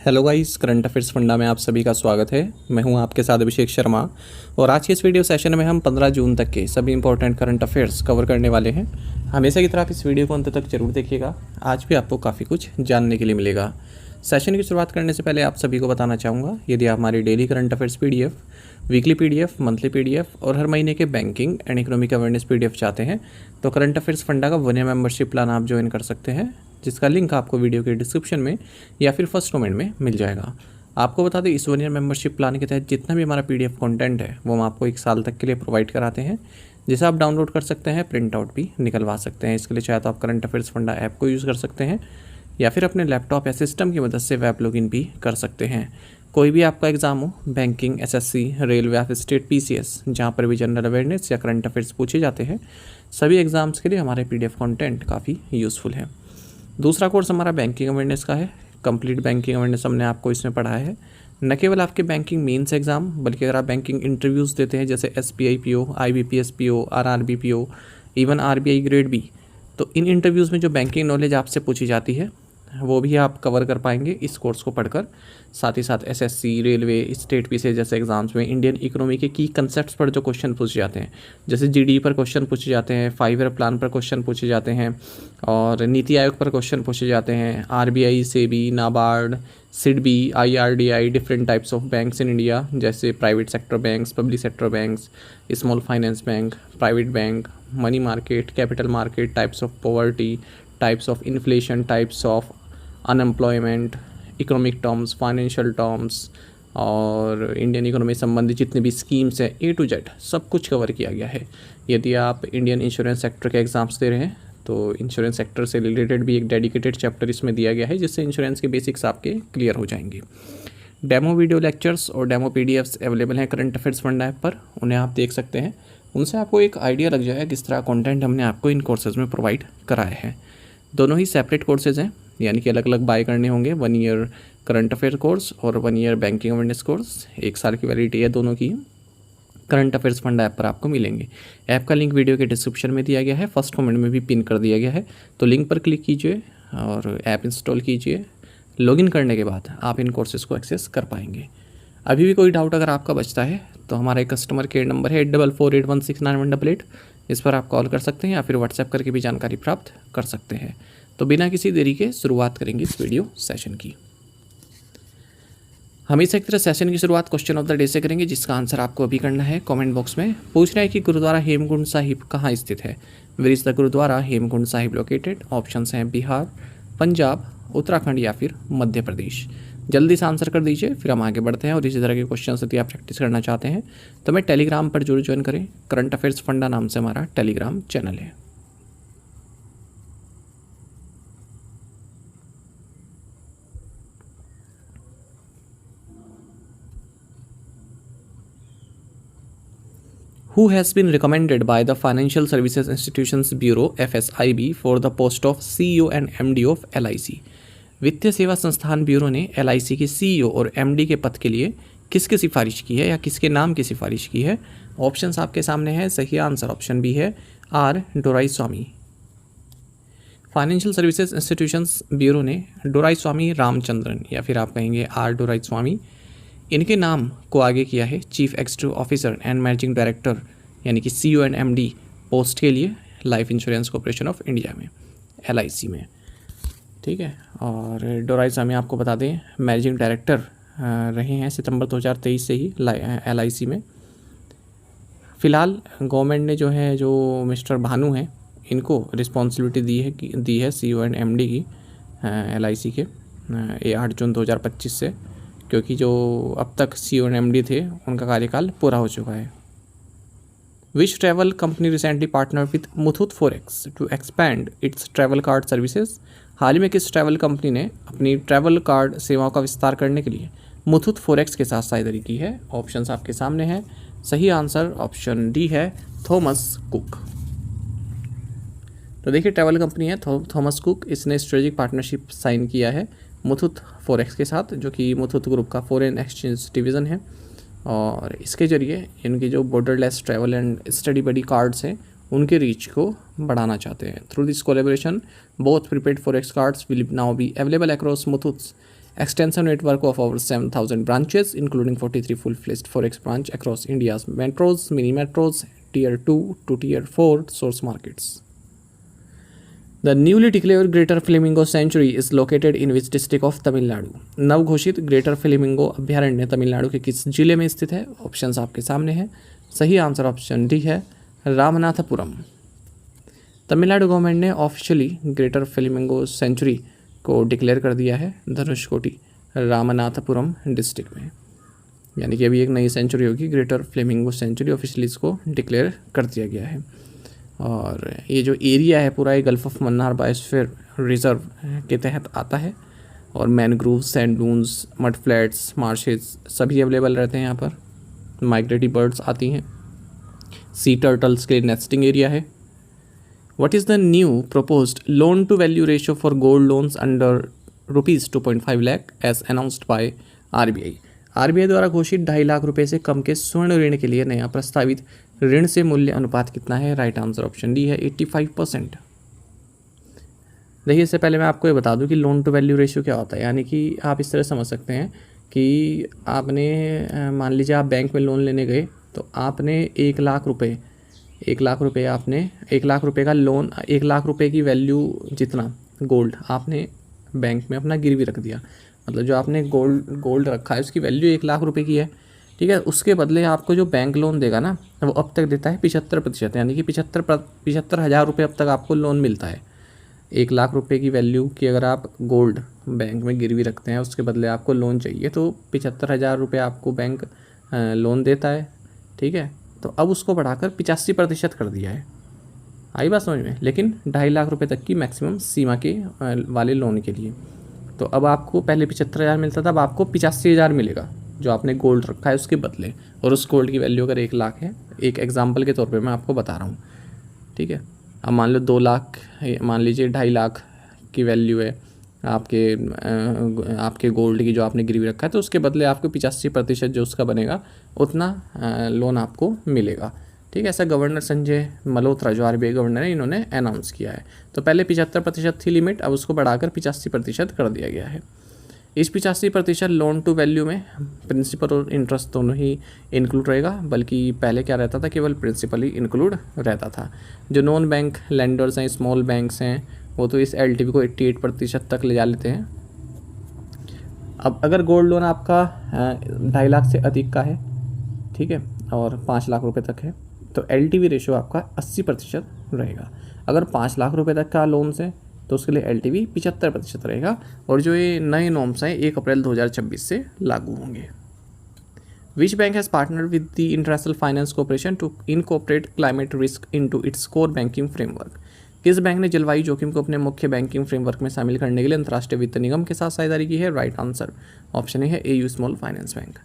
Hello guys, current affairs funda में आप सभी का स्वागत है। मैं हूं आपके साथ अभिषेक शर्मा और आज के इस वीडियो सेशन में हम 15 जून तक के सभी इंपॉर्टेंट करंट अफेयर्स कवर करने वाले हैं। हमेशा की तरह आप इस वीडियो को अंत तक जरूर देखिएगा। आज भी आपको काफ़ी कुछ जानने के लिए मिलेगा। सेशन की शुरुआत करने से पहले आप सभी को बताना चाहूँगा, यदि आप हमारी daily current affairs PDF, weekly PDF, monthly PDF और हर महीने के banking and economic awareness PDF चाहते हैं तो करंट अफेयर्स फंडा का 1 ईयर मेंबरशिप प्लान आप ज्वाइन कर सकते हैं, जिसका लिंक आपको वीडियो के डिस्क्रिप्शन में या फिर फर्स्ट कमेंट में मिल जाएगा। आपको बता दें, इस 1 ईयर मेंबरशिप प्लान के तहत जितना भी हमारा PDF कंटेंट है वो हम आपको 1 साल तक के लिए प्रोवाइड कराते हैं, जिसे आप डाउनलोड कर सकते हैं, प्रिंट आउट भी निकलवा सकते हैं। इसके लिए चाहे तो आप करंट अफेयर्स फंडा ऐप को यूज़ कर सकते हैं या फिर अपने लैपटॉप या सिस्टम की मदद से वेब लॉगिन भी कर सकते हैं। कोई भी आपका एग्जाम हो, बैंकिंग, SSC, रेलवे या फिर स्टेट PCS, जहाँ पर भी जनरल अवेयरनेस या करंट अफेयर्स पूछे जाते हैं, सभी एग्जाम्स के लिए हमारे PDF कंटेंट काफ़ी यूज़फुल है। दूसरा कोर्स हमारा बैंकिंग अवेयरनेस का है। कंप्लीट बैंकिंग अवेयरनेस हमने आपको इसमें पढ़ाया है। न केवल आपके बैंकिंग मेंस एग्जाम, बल्कि अगर आप बैंकिंग इंटरव्यूज़ देते हैं जैसे SBI PO, IBPS PO, RRB PO, even RBI grade B, तो इन इंटरव्यूज़ में जो बैंकिंग नॉलेज आपसे पूछी जाती है वो भी आप कवर कर पाएंगे इस कोर्स को पढ़कर। साथ ही साथ SSC, रेलवे, स्टेट PCS जैसे एग्जाम्स में इंडियन इकोनॉमी के की कंसेप्ट्स पर जो क्वेश्चन पूछे जाते हैं, जैसे GDP पर क्वेश्चन पूछे जाते हैं, 5 ईयर प्लान पर क्वेश्चन पूछे जाते हैं और नीति आयोग पर क्वेश्चन पूछे जाते हैं, RBI, SEBI, NABARD, SIDBI, IRDI, different types of banks in India, जैसे private sector banks, public sector banks, small finance bank, private bank, money market, capital market, types of poverty, types of inflation, types of unemployment, economic terms, financial terms और Indian economy संबंधी जितने भी schemes हैं A to Z सब कुछ cover किया गया है। यदि आप इंडियन इंश्योरेंस सेक्टर के एग्जाम्स दे रहे हैं तो इंश्योरेंस सेक्टर से रिलेटेड भी एक डेडिकेटेड चैप्टर इसमें दिया गया है, जिससे इंश्योरेंस के बेसिक्स आपके क्लियर हो जाएंगे। डेमो वीडियो लेक्चर्स और डेमो PDFs अवेलेबल हैं करंट अफेयर्स फंडा ऐप पर, उन्हें आप देख सकते हैं। उनसे आपको एक आइडिया लग जाएगा किस तरह कंटेंट हमने आपको इन कोर्सेज़ में प्रोवाइड कराए हैं। दोनों ही सेपरेट कोर्सेज़ हैं, यानी कि अलग अलग बाय करने होंगे। 1 ईयर करंट अफेयर कोर्स और 1 ईयर बैंकिंग अवेयरनेस कोर्स, 1 साल की वैलिडिटी है दोनों की। करंट अफेयर्स फंड ऐप पर आपको मिलेंगे। ऐप का लिंक वीडियो के डिस्क्रिप्शन में दिया गया है, फर्स्ट कमेंट में भी पिन कर दिया गया है, तो लिंक पर क्लिक कीजिए और ऐप इंस्टॉल कीजिए। लॉगिन करने के बाद आप इन कोर्सेज़ को एक्सेस कर पाएंगे। अभी भी कोई डाउट अगर आपका बचता है तो हमारा एक कस्टमर केयर नंबर है 8448169188, इस पर आप कॉल कर सकते हैं या फिर व्हाट्सएप करके भी जानकारी प्राप्त कर सकते हैं। तो बिना किसी देरी के शुरुआत करेंगे इस वीडियो सेशन की। हमेशा एक तरह सेशन की शुरुआत क्वेश्चन ऑफ द डे से करेंगे, जिसका आंसर आपको अभी करना है कमेंट बॉक्स में। पूछना है कि गुरुद्वारा हेमकुंड साहिब कहाँ स्थित है। Where is the gurdwara Hemkund Sahib located. Options हैं बिहार, पंजाब, उत्तराखंड या फिर मध्य प्रदेश। जल्दी से आंसर कर दीजिए, फिर हम आगे बढ़ते हैं। और इसी तरह के क्वेश्चन यदि आप प्रैक्टिस करना चाहते हैं तो मैं टेलीग्राम पर जरूर ज्वाइन करें। करंट अफेयर्स फंडा नाम से हमारा टेलीग्राम चैनल है। Who has been recommended by the Financial Services Institutions Bureau FSIB for the post of CEO and MD of LIC? वित्तीय सेवा संस्थान ब्यूरो ने LIC के CEO और MD के पद के लिए किसकी सिफारिश की है या किसके नाम की सिफारिश की है? ऑप्शंस आपके सामने है। सही आंसर ऑप्शन बी है, R Doraiswamy. Financial services institutions bureau ने डोराईस्वामी रामचंद्रन या फिर आप कहेंगे R डोराईस्वामी, इनके नाम को आगे किया है chief executive officer and managing director यानी कि CEO एंड MD पोस्ट के लिए life insurance corporation of India में, LIC में। ठीक है, और डोराईस्वामी आपको बता दें मैनेजिंग डायरेक्टर रहे हैं सितंबर 2023 से ही LIC में। फ़िलहाल गवर्नमेंट ने जो मिस्टर भानु हैं इनको रिस्पॉन्सिबिलिटी दी है CEO एंड MD की LIC के 8 जून 2025 से, क्योंकि जो अब तक CEO एंड MD थे उनका कार्यकाल पूरा हो चुका है। Which travel company recently partner with Muthoot forex to expand its travel card services? हाल ही में किस ट्रैवल कंपनी ने अपनी ट्रैवल कार्ड सेवाओं का विस्तार करने के लिए मुथूट फोरेक्स के साथ साझेदारी की है? ऑप्शंस आपके सामने हैं। सही आंसर ऑप्शन डी है, थॉमस कुक। तो देखिए, ट्रैवल कंपनी है थॉमस कुक, इसने स्ट्रेटेजिक पार्टनरशिप साइन किया है मुथूट फोरेक्स के साथ, जो कि मुथूट ग्रुप का फॉरेन एक्सचेंज डिवीज़न है। और इसके ज़रिए इनकी जो borderless travel and study buddy cards हैं उनके रीच को बढ़ाना चाहते हैं। Through this collaboration both prepaid forex cards will now be available across Muthoot's extensive network of over 7,000 branches, including 43 full-fledged forex branch across India's metros, mini metros, tier 2 to tier 4 source markets. The newly declared Greater Flamingo Sanctuary is located in which district of Tamil Nadu? नव घोषित greater flamingo अभ्यारण्य तमिलनाडु के किस जिले में स्थित है? Options आपके सामने हैं। सही आंसर ऑप्शन डी है, रामनाथपुरम। तमिलनाडु गवर्नमेंट ने ऑफिशियली ग्रेटर फ्लेमिंगो सेंचुरी को डिक्लेयर कर दिया है धनुषकोटी रामनाथपुरम डिस्ट्रिक्ट में, यानी कि अभी एक नई सेंचुरी होगी, ग्रेटर फ्लेमिंगो सेंचुरी ऑफिशियली इसको डिक्लेयर कर दिया गया है। और ये जो एरिया है पूरा ये gulf of Mannar biosphere reserve के तहत आता है, और mangrove, sand dunes, mud flats, marshes सभी अवेलेबल रहते हैं यहाँ पर। माइग्रेटरी बर्ड्स आती हैं, सी टर्टल्स के नेस्टिंग एरिया है। What is the new proposed loan to value ratio for gold loans under rupees 2.5 lakh as announced by RBI? RBI द्वारा घोषित 2.5 लाख रुपए से कम के स्वर्ण ऋण के लिए नया प्रस्तावित ऋण से मूल्य अनुपात कितना है? राइट आंसर ऑप्शन डी है 85%। देखिए, इससे पहले मैं आपको ये बता दूं कि लोन टू वैल्यू रेशियो क्या होता है। यानी कि आप इस तरह समझ सकते हैं कि आपने मान लीजिए आप बैंक में लोन लेने गए, तो आपने 1 लाख रुपए आपने 1 लाख रुपए का लोन, 1 लाख रुपए की वैल्यू जितना गोल्ड आपने बैंक में अपना गिरवी रख दिया। मतलब जो आपने गोल्ड रखा है उसकी वैल्यू 1 लाख रुपए की है, ठीक है। उसके बदले आपको जो बैंक लोन देगा ना, वो अब तक देता है 75%, यानी कि 75,000 रुपये अब तक आपको लोन मिलता है। 1 लाख रुपए की वैल्यू की अगर आप गोल्ड बैंक में गिरवी रखते हैं, उसके बदले आपको लोन चाहिए, तो 75,000 रुपये आपको बैंक लोन देता है, ठीक है। तो अब उसको बढ़ाकर 85% कर दिया है। आई बात समझ में? लेकिन 2.5 लाख रुपए तक की मैक्सिमम सीमा के वाले लोन के लिए। तो अब आपको पहले 75,000 मिलता था, अब आपको 85,000 मिलेगा जो आपने गोल्ड रखा है उसके बदले। और उस गोल्ड की वैल्यू अगर 1 लाख है, एक एग्जाम्पल के तौर पे मैं आपको बता रहा हूँ, ठीक है। अब मान लो 2 लाख, मान लीजिए 2.5 लाख की वैल्यू है आपके गोल्ड की जो आपने गिरवी रखा है, तो उसके बदले आपको 85% जो उसका बनेगा उतना लोन आपको मिलेगा, ठीक है। ऐसा गवर्नर संजय मल्होत्रा जो RBI गवर्नर है, इन्होंने अनाउंस किया है। तो पहले 75% थी लिमिट, अब उसको बढ़ाकर 85% कर दिया गया है। इस 85% लोन टू वैल्यू में प्रिंसिपल और इंटरेस्ट दोनों ही इंक्लूड रहेगा, बल्कि पहले क्या रहता था, केवल प्रिंसिपल ही इंक्लूड रहता था। जो नॉन बैंक लेंडर्स हैं, स्मॉल बैंक्स हैं, वो तो इस LTV को 88% तक ले जा लेते हैं। अब अगर गोल्ड लोन आपका 2.5 लाख से अधिक का है, ठीक है, और 5 लाख रुपए तक है, तो LTV रेशियो आपका 80% रहेगा। अगर 5 लाख रुपए तक का लोन से, तो उसके लिए LTV 75% रहेगा। और जो ये नए नॉर्म्स हैं 1 अप्रैल 2026 से लागू होंगे। Which bank has partner with the international finance corporation to incorporate climate risk into its core banking framework? किस बैंक ने जलवायु जोखिम को अपने मुख्य बैंकिंग फ्रेमवर्क में शामिल करने के लिए अंतर्राष्ट्रीय वित्त निगम के साथ साझेदारी की है? राइट आंसर ऑप्शन ए है AU स्मॉल फाइनेंस बैंक।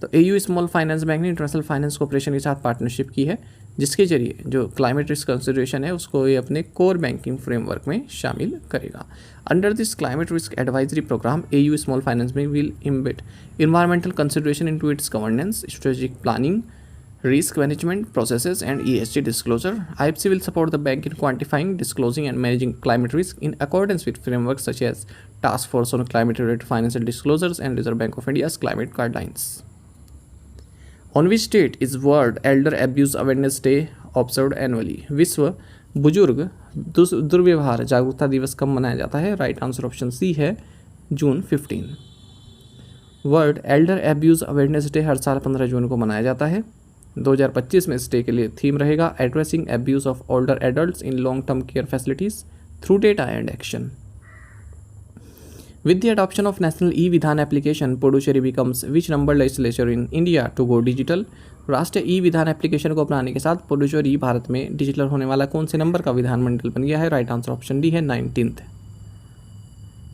तो AU स्मॉल फाइनेंस बैंक ने इंटरनेशनल फाइनेंस कॉर्पोरेशन के साथ पार्टनरशिप की है, जिसके जरिए जो क्लाइमेट रिस्क कंसिडरेशन है उसको ये अपने कोर बैंकिंग फ्रेमवर्क में शामिल करेगा। Under this climate risk advisory programme AU small finance bank will embed environmental consideration into its governance, strategic planning, risk management processes and ESG disclosure. IFC will support the bank in quantifying, disclosing and managing climate risk in accordance with frameworks such as Task Force on Climate-related Financial Disclosures and Reserve Bank of India's climate guidelines. On which date is World Elder Abuse Awareness Day observed annually? विश्व बुजुर्ग दुर्व्यवहार जागरूकता दिवस कब मनाया जाता है? Right answer option C है June 15। World elder abuse awareness day हर साल 15 जून को मनाया जाता है। 2025 में इस डे के लिए थीम रहेगा addressing abuse of older adults in long term care facilities through data and action. With the adoption of National E-Vidhan application, Puducherry becomes which number legislature in India to go digital? राष्ट्रीय E-विधान application को अपनाने के साथ पुडुचेरी भारत में digital होने वाला कौन से नंबर का विधानमंडल बन गया है? राइट आंसर ऑप्शन डी है 19th।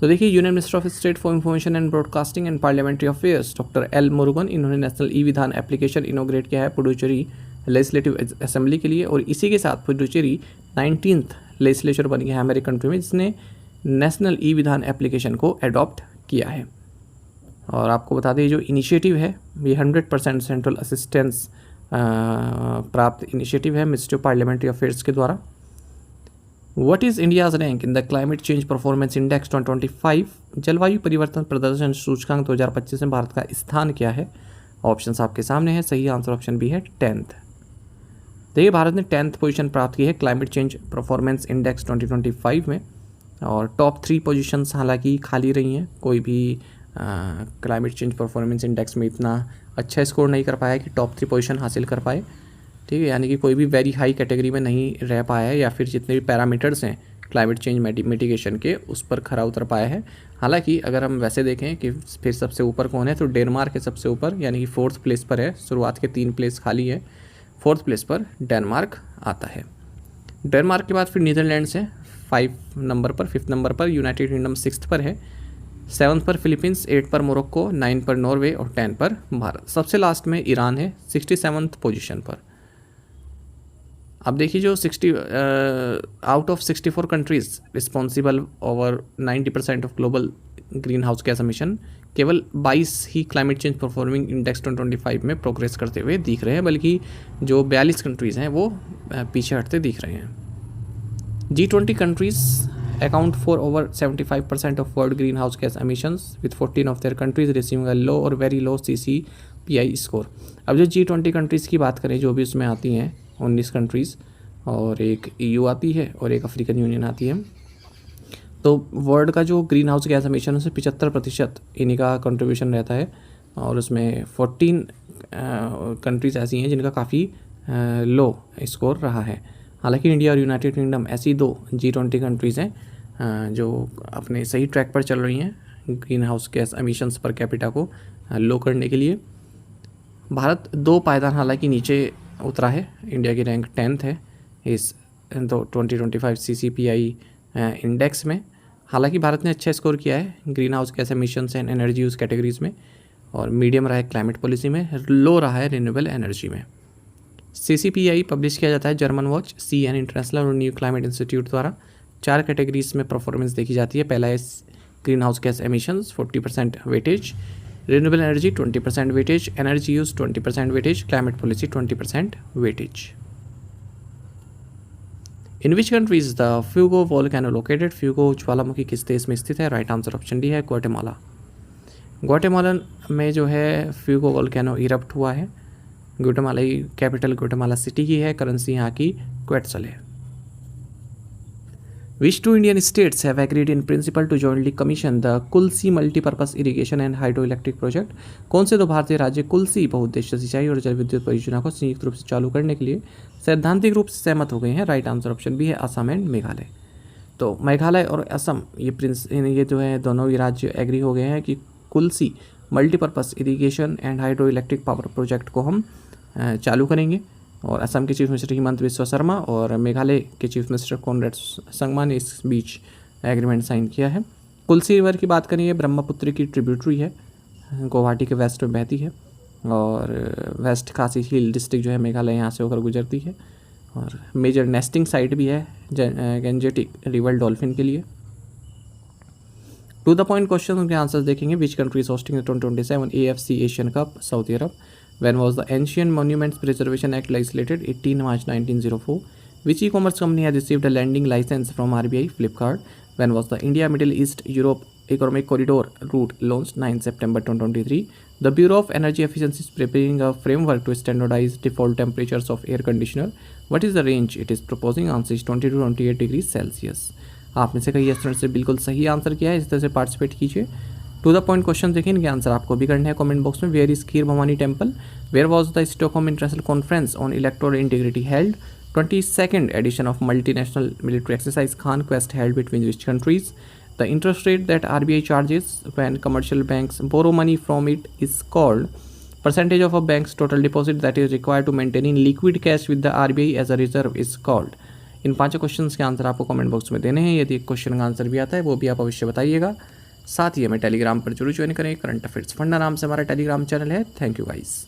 तो देखिए, union minister of state for information and broadcasting and parliamentary affairs doctor L Murugan, इन्होंने नेशनल E-विधान एप्लीकेशन इनोग्रेट किया है पुडुचेरी लेजिस्लेटिव असेंबली के लिए। और इसी के साथ पुडुचेरी 19th लेजिस्लेचर बन गया है हमारे कंट्री में, जिसने नेशनल E-विधान एप्लीकेशन को अडॉप्ट किया है। और आपको बता दें, जो इनिशिएटिव है ये 100% सेंट्रल असिस्टेंस प्राप्त इनिशिएटिव है मिनिस्ट्री ऑफ पार्लियामेंट्री अफेयर्स के द्वारा। What is India's rank in the climate change performance index 2025? जलवायु परिवर्तन प्रदर्शन सूचकांक 2025 में भारत का स्थान क्या है? ऑप्शंस आपके सामने है। सही आंसर ऑप्शन बी है 10th। देखिए भारत ने 10th पोजीशन प्राप्त की है क्लाइमेट चेंज परफॉर्मेंस इंडेक्स 2025 में, और टॉप 3 पोजीशंस हालांकि खाली रही हैं। कोई भी क्लाइमेट चेंज परफॉर्मेंस इंडेक्स में इतना अच्छा स्कोर नहीं कर पाया कि टॉप 3 पोजीशन हासिल कर पाए, ठीक है, यानी कि कोई भी वेरी हाई कैटेगरी में नहीं रह पाया है, या फिर जितने भी पैरामीटर्स हैं क्लाइमेट चेंज मिटिगेशन के उस पर खरा उतर पाया है। हालांकि अगर हम वैसे देखें कि फिर सबसे ऊपर कौन है, तो डेनमार्क है सबसे ऊपर, यानी कि 4th प्लेस पर है। शुरुआत के 3 प्लेस खाली है, 4th प्लेस पर डेनमार्क आता है। डेनमार्क के बाद फिर नीदरलैंड्स है 5 नंबर पर, 5th नंबर पर यूनाइटेड किंगडम 6th पर है, 7th पर फिलीपींस, 8 पर मोरक्को, 9 पर नॉर्वे और 10 पर भारत। सबसे लास्ट में ईरान है 67th पोजीशन पर। अब देखिए जो 60 out of 64 countries responsible over 90% of global green house gas emission, केवल 22 ही क्लाइमेट चेंज परफॉर्मिंग इंडेक्स 2025 में प्रोग्रेस करते हुए दिख रहे हैं, बल्कि जो 42 कंट्रीज़ हैं वो पीछे हटते दिख रहे हैं। G20 countries account for over 75% of world green house gas emissions with 14 of their countries receiving a low or very low CCPI score. अब जो G20 कंट्रीज़ की बात करें, जो भी उसमें आती हैं 19 कंट्रीज़, और एक EU आती है और एक अफ्रीकन यूनियन आती है, तो वर्ल्ड का जो ग्रीन हाउस गैस एमिशन से 75% इन्हीं का कंट्रीब्यूशन रहता है, और उसमें 14 कंट्रीज़ ऐसी हैं जिनका काफ़ी लो स्कोर रहा है। हालांकि इंडिया और यूनाइटेड किंगडम ऐसी 2 G20 कंट्रीज़ हैं जो अपने सही ट्रैक पर चल रही हैं green house gas emissions per capita को लो करने के लिए। भारत 2 पायदान हालांकि नीचे उतरा है, इंडिया की रैंक 10th है इस 2025 CCPI इंडेक्स में। हालांकि भारत ने अच्छा स्कोर किया है green house gas emissions and energy use categories में, और मीडियम रहा है क्लाइमेट पॉलिसी में, लो रहा है रिन्यूएबल एनर्जी में। CCPI पब्लिश किया जाता है जर्मन वॉच, CN इंटरनेशनल और न्यू क्लाइमेट इंस्टीट्यूट द्वारा। 4 कैटेगरीज में परफॉर्मेंस देखी जाती है। पहला है green house gas emissions 40% weightage, renewable energy 20% weightage, energy use 20% weightage, climate policy 20% weightage. In which countries the Fuego volcano located? Fuego ज्वालामुखी किस देश में स्थित है? राइट आंसर ऑप्शन डी है ग्वाटेमाला। ग्वाटेमाला में जो है फ्यूगो वोल्केनो इरप्ट हुआ है। ग्वाटेमाला की कैपिटल ग्वाटेमाला सिटी की है, करेंसी यहाँ की क्वेट्सल है। Which 2 Indian states have agreed in principle to jointly commission the Kulsi multipurpose irrigation and hydro electric project? कौन से 2 भारतीय राज्य कुल्सी बहुउद्देश्य सिंचाई और जल विद्युत परियोजना को संयुक्त रूप से चालू करने के लिए सैद्धांतिक रूप से सहमत हो गए हैं? राइट आंसर ऑप्शन बी है असम एंड मेघालय। तो मेघालय और असम ये जो है दोनों ही राज्य एग्री हो गए हैं कि Kulsi multipurpose irrigation and hydro electric power project को हम चालू करेंगे। और असम के चीफ मिनिस्टर हिमंत बिस्वा शर्मा और मेघालय के चीफ मिनिस्टर कॉनरेड संगमा ने इस बीच एग्रीमेंट साइन किया है। कुल्सी रिवर की बात करें, ये ब्रह्मपुत्र की ट्रिब्यूटरी है, गुवाहाटी के वेस्ट में बहती है, और वेस्ट खासी हिल डिस्ट्रिक्ट जो है मेघालय यहाँ से होकर गुजरती है, और मेजर नेस्टिंग साइट भी है गंजेटिक रिवर डॉल्फिन के लिए। टू द पॉइंट क्वेश्चन के आंसर्स देखेंगे। Which country is hosting the 2027 AFC Asian cup? Saudi Arab. When was the Ancient Monuments Preservation Act legislated? 18 March 1904. Which e-commerce company has received a lending license from RBI? Flipkart. When was the India Middle East Europe Economic Corridor route launched? 9 September 2023. The Bureau of Energy Efficiency is preparing a framework to standardize default temperatures of air conditioner. What is the range it is proposing? Answer is 20 to 28 degrees Celsius. आप में से कई students ने बिल्कुल सही answer किया है, इस तरह से पार्टिसिपेट कीजिए। टू द पॉइंट क्वेश्चन देखें, इनके आंसर आपको भी करने हैं कमेंट बॉक्स में। Where is Kheer Bhawani temple? Where was the Stockholm international conference on electoral integrity held? 22nd edition of multinational military exercise Khan Quest held between which countries? The interest rate that RBI charges when commercial banks borrow money from it is called percentage of a bank's total deposit that is required to maintaining liquid cash with the RBI as a reserve is called. In 5 questions के answer आपको comment box में देने हैं। यदि question का answer भी आता है वो भी आप अवश्य बताइएगा। साथ ही हमें टेलीग्राम पर जरूर ज्वाइन करें। करंट अफेयर्स फंडा नाम से हमारा टेलीग्राम चैनल है। Thank you guys.